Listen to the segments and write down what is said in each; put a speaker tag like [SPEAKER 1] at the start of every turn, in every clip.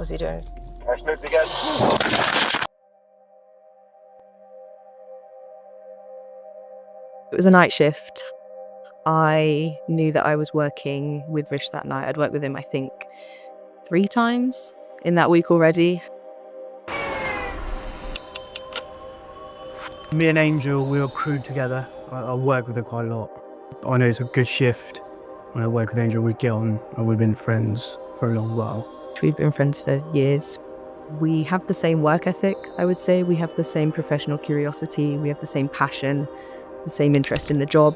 [SPEAKER 1] What's he doing?
[SPEAKER 2] Nice move again.
[SPEAKER 1] It was a night shift. I knew that I was working with Rich that night. I'd worked with him, I think, 3 times in that week already.
[SPEAKER 3] Me and Angel, we were crewed together. I work with her quite a lot. I know it's a good shift. When I work with Angel, we get on and we've been friends for a long while.
[SPEAKER 1] We've been friends for years. We have the same work ethic, I would say. We have the same professional curiosity. We have the same passion, the same interest in the job.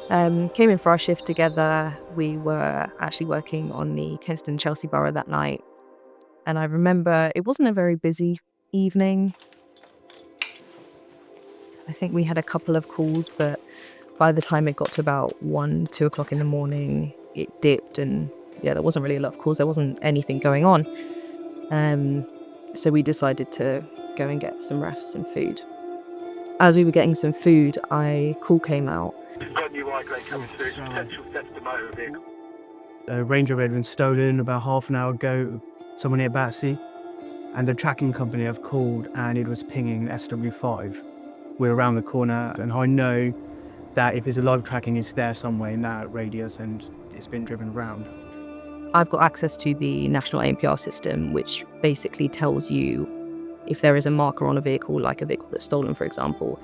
[SPEAKER 1] Came in for our shift together. We were actually working on the Kensington-Chelsea borough that night. And I remember it wasn't a very busy evening. I think we had a couple of calls, but by the time it got to about 1, 2 o'clock in the morning, it dipped, and yeah, there wasn't really a lot of calls. There wasn't anything going on. So we decided to go and get some refs and food. As we were getting some food, a call came out.
[SPEAKER 2] Got a new Y-grade coming through, potential theft to motor vehicle.
[SPEAKER 3] A Range Rover had been stolen about half an hour ago. Someone hit Battersea, and the tracking company have called, and it was pinging SW5. We're around the corner, and I know that if it's a live tracking, it's there somewhere in that radius, and it's been driven around.
[SPEAKER 1] I've got access to the national ANPR system, which basically tells you if there is a marker on a vehicle, like a vehicle that's stolen, for example.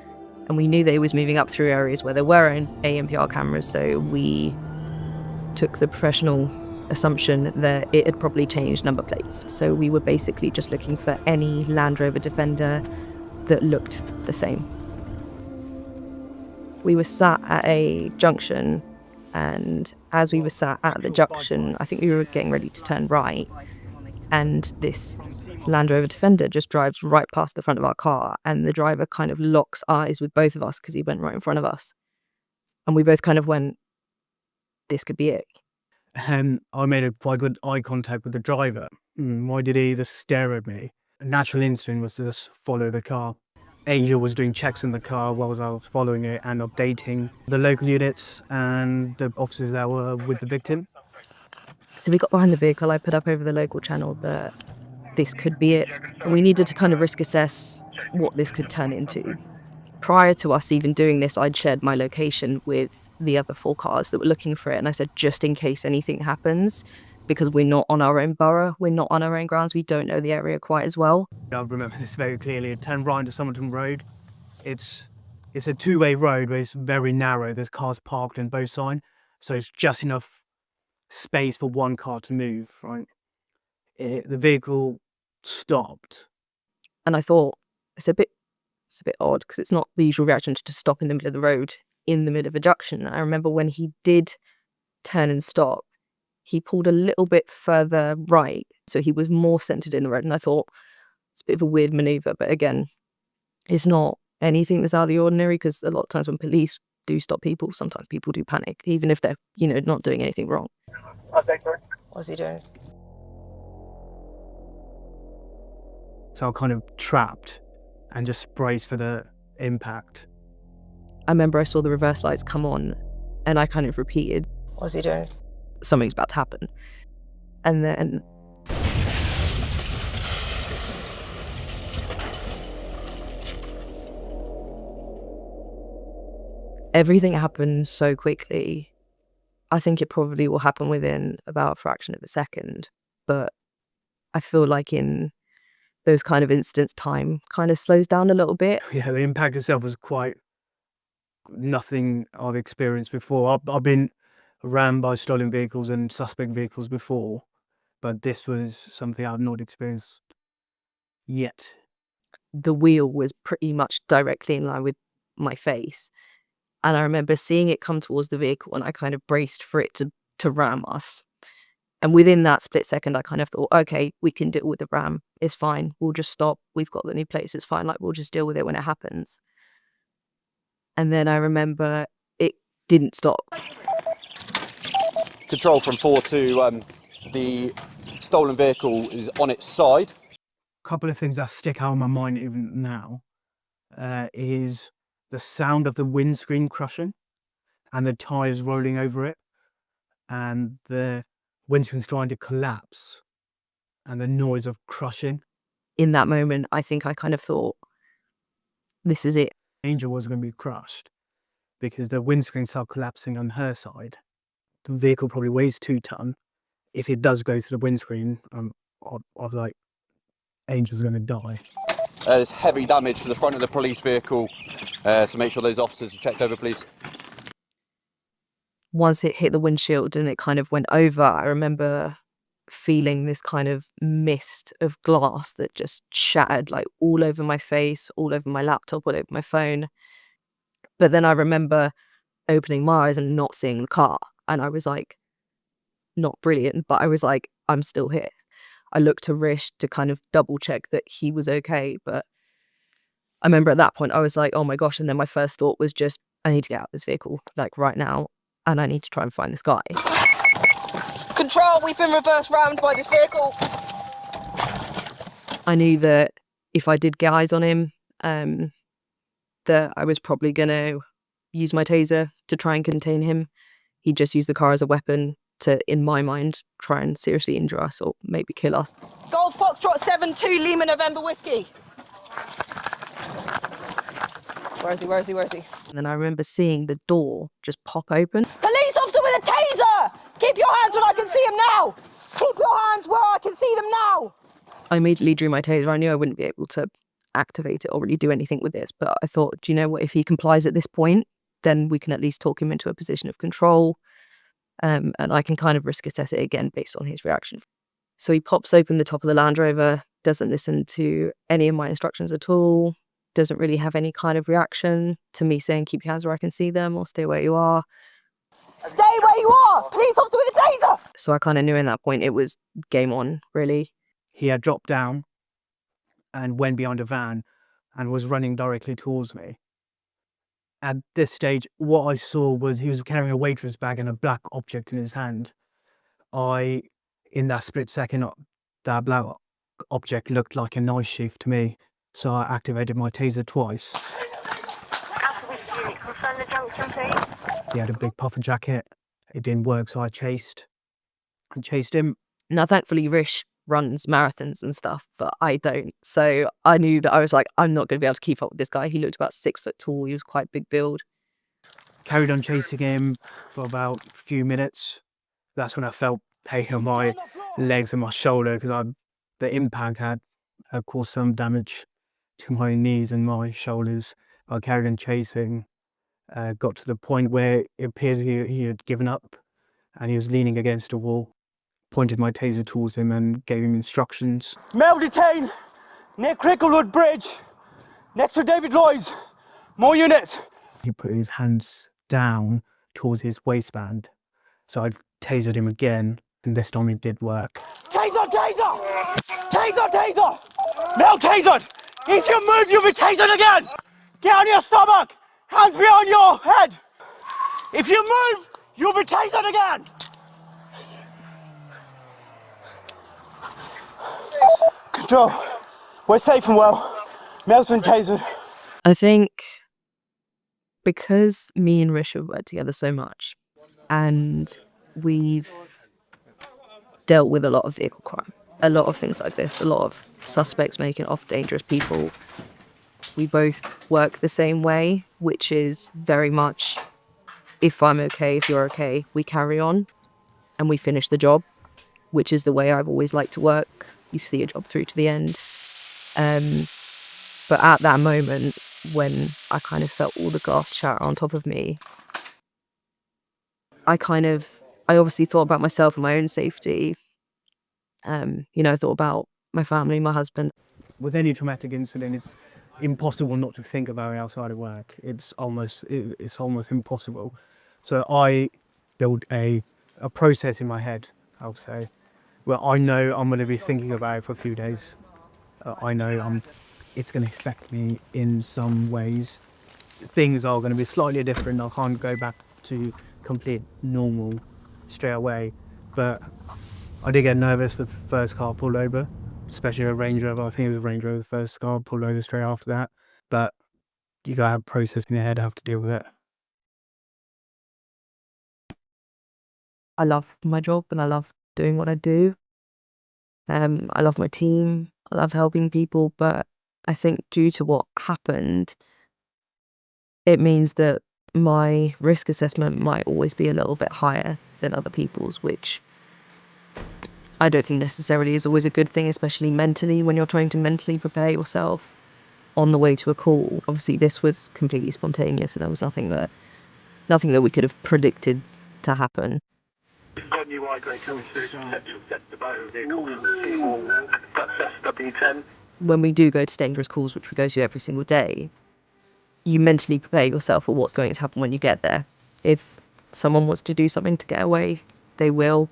[SPEAKER 1] And we knew that it was moving up through areas where there were ANPR cameras, so we took the professional assumption that it had probably changed number plates. So we were basically just looking for any Land Rover Defender that looked the same. We were sat at a junction, and as we were sat at the junction, I think we were getting ready to turn right, and this Land Rover Defender just drives right past the front of our car, and the driver kind of locks eyes with both of us because he went right in front of us. And we both kind of went, this could be it.
[SPEAKER 3] And I made a quite good eye contact with the driver. Why did he just stare at me? A natural instinct was to just follow the car. Angel was doing checks in the car while I was following it and updating the local units and the officers that were with the victim.
[SPEAKER 1] So we got behind the vehicle. I put up over the local channel that this could be it. We needed to kind of risk assess what this could turn into. Prior to us even doing this, I'd shared my location with the other 4 cars that were looking for it. And I said, just in case anything happens, because we're not on our own borough, we're not on our own grounds, we don't know the area quite as well.
[SPEAKER 3] I remember this very clearly. It turned right into Somerton Road. It's a 2-way road, but it's very narrow. There's cars parked on both sides, so it's just enough space for one car to move, right? The vehicle stopped.
[SPEAKER 1] And I thought, it's a bit odd, because it's not the usual reaction to just stop in the middle of the road, in the middle of a junction. I remember when he did turn and stop, he pulled a little bit further right, so he was more centered in the road. And I thought, it's a bit of a weird maneuver, but again, it's not anything that's out of the ordinary, because a lot of times when police do stop people, sometimes people do panic, even if they're, not doing anything wrong. What's he doing?
[SPEAKER 3] So I kind of trapped and just braced for the impact.
[SPEAKER 1] I remember I saw the reverse lights come on, and I kind of repeated, what's he doing? Something's about to happen. And then everything happened so quickly. I think it probably will happen within about a fraction of a second, but I feel like in those kind of instants, time kind of slows down a little bit.
[SPEAKER 3] Yeah, the impact itself was quite nothing I've experienced before. I've been rammed by stolen vehicles and suspect vehicles before, but this was something I've not experienced yet.
[SPEAKER 1] The wheel was pretty much directly in line with my face. And I remember seeing it come towards the vehicle, and I kind of braced for it to ram us. And within that split second, I kind of thought, okay, we can deal with the ram. It's fine. We'll just stop. We've got the new plates. It's fine. Like, we'll just deal with it when it happens. And then I remember it didn't stop.
[SPEAKER 4] Control from 4-2, the stolen vehicle is on its side.
[SPEAKER 3] A couple of things that stick out in my mind even now is the sound of the windscreen crushing and the tyres rolling over it, and the windscreen's trying to collapse. and the noise of crushing.
[SPEAKER 1] In that moment, I think I kind of thought, this is it.
[SPEAKER 3] Angel was going to be crushed because the windscreen started collapsing on her side. The vehicle probably weighs 2 ton. If it does go to the windscreen, I've like, Angel's going to die.
[SPEAKER 4] There's heavy damage to the front of the police vehicle, so make sure those officers are checked over, please.
[SPEAKER 1] Once it hit the windshield and it kind of went over, I remember feeling this kind of mist of glass that just shattered like all over my face, all over my laptop, all over my phone. But then I remember opening my eyes and not seeing the car. And I was like, not brilliant, but I was like, I'm still here. I looked to Rish to kind of double check that he was okay. But I remember at that point, I was like, oh my gosh. And then my first thought was just, I need to get out of this vehicle, like right now. And I need to try and find this guy.
[SPEAKER 5] Control, we've been reverse rammed by this vehicle.
[SPEAKER 1] I knew that if I did get eyes on him, that I was probably going to use my taser to try and contain him. He just used the car as a weapon to, in my mind, try and seriously injure us or maybe kill us.
[SPEAKER 5] Golf Foxtrot 7-2 Lima November Whiskey. Where is he? Where is he? Where is he?
[SPEAKER 1] And then I remember seeing the door just pop open.
[SPEAKER 5] Police officer with a taser! Keep your hands where I can see him now! Keep your hands where I can see them now!
[SPEAKER 1] I immediately drew my taser. I knew I wouldn't be able to activate it or really do anything with this, but I thought, do you know what, if he complies at this point, then we can at least talk him into a position of control, and I can kind of risk assess it again based on his reaction. So he pops open the top of the Land Rover, doesn't listen to any of my instructions at all, doesn't really have any kind of reaction to me saying keep your hands where I can see them or stay where you are.
[SPEAKER 5] Stay where you are! Police officer with a taser!
[SPEAKER 1] So I kind of knew in that point it was game on, really.
[SPEAKER 3] He had dropped down and went behind a van and was running directly towards me. At this stage, what I saw was he was carrying a waitress bag and a black object in his hand. In that split second, that black object looked like a knife sheath to me, so I activated my taser twice.
[SPEAKER 6] Confirm the junction, please.
[SPEAKER 3] He had a big puffer jacket. It didn't work, so I chased him.
[SPEAKER 1] Now, thankfully, Rish runs marathons and stuff, but I don't. So I knew that I was like, I'm not going to be able to keep up with this guy. He looked about 6 foot tall. He was quite big build.
[SPEAKER 3] Carried on chasing him for about a few minutes. That's when I felt pain on my legs and my shoulder because the impact had caused some damage to my knees and my shoulders. I carried on chasing, got to the point where it appeared he had given up and he was leaning against a wall. Pointed my taser towards him and gave him instructions.
[SPEAKER 7] Male detained near Cricklewood Bridge, next to David Lloyd's. More units.
[SPEAKER 3] He put his hands down towards his waistband. So I tasered him again, and this time it did work.
[SPEAKER 7] Taser, taser! Taser, taser! Male tasered! If you move, you'll be tasered again! Get on your stomach! Hands behind your head! If you move, you'll be tasered again! Control, we're safe and well. Mel's been tasered.
[SPEAKER 1] I think because me and Rish have worked together so much and we've dealt with a lot of vehicle crime, a lot of things like this, a lot of suspects making off dangerous people, we both work the same way, which is very much, if I'm okay, if you're okay, we carry on and we finish the job, which is the way I've always liked to work. You see a job through to the end. But at that moment, when I kind of felt all the glass shatter on top of me, I obviously thought about myself and my own safety. I thought about my family, my husband.
[SPEAKER 3] With any traumatic incident, it's impossible not to think about it outside of work. It's almost impossible. So I built a process in my head, I'll say, where I know I'm going to be thinking about it for a few days. I know it's going to affect me in some ways. Things are going to be slightly different. I can't go back to complete normal straight away. But I did get nervous the first car pulled over, especially a Range Rover. I think it was a Range Rover, the first car pulled over straight after that. But you got to have a process in your head how to deal with it.
[SPEAKER 1] I love my job and I love doing what I do. I love my team. I love helping people, but I think due to what happened, it means that my risk assessment might always be a little bit higher than other people's, which I don't think necessarily is always a good thing, especially mentally, when you're trying to mentally prepare yourself on the way to a call. Obviously, this was completely spontaneous, and there was nothing that we could have predicted to happen.
[SPEAKER 2] Got new I-grade coming through, potential theft of motor vehicle from the C4. That's SW10.
[SPEAKER 1] When we do go to dangerous calls, which we go to every single day, you mentally prepare yourself for what's going to happen when you get there. If someone wants to do something to get away, they will,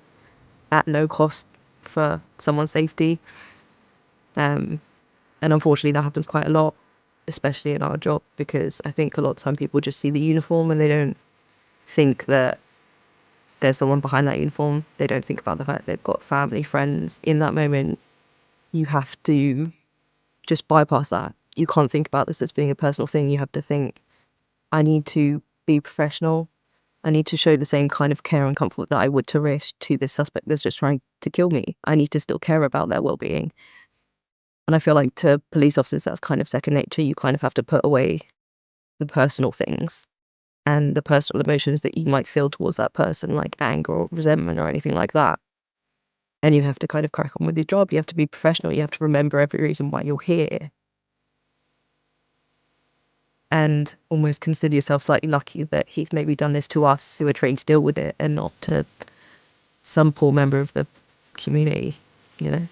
[SPEAKER 1] at no cost for someone's safety. And unfortunately, that happens quite a lot, especially in our job, because I think a lot of time people just see the uniform and they don't think that there's someone behind that uniform. They don't think about the fact they've got family, friends. In that moment, you have to just bypass that. You can't think about this as being a personal thing. You have to think, I need to be professional. I need to show the same kind of care and comfort that I would to this suspect that's just trying to kill me. I need to still care about their well-being. And I feel like to police officers, that's kind of second nature. You kind of have to put away the personal things and the personal emotions that you might feel towards that person, like anger or resentment or anything like that. And you have to kind of crack on with your job. You have to be professional. You have to remember every reason why you're here. And almost consider yourself slightly lucky that he's maybe done this to us who are trained to deal with it and not to some poor member of the community, you know?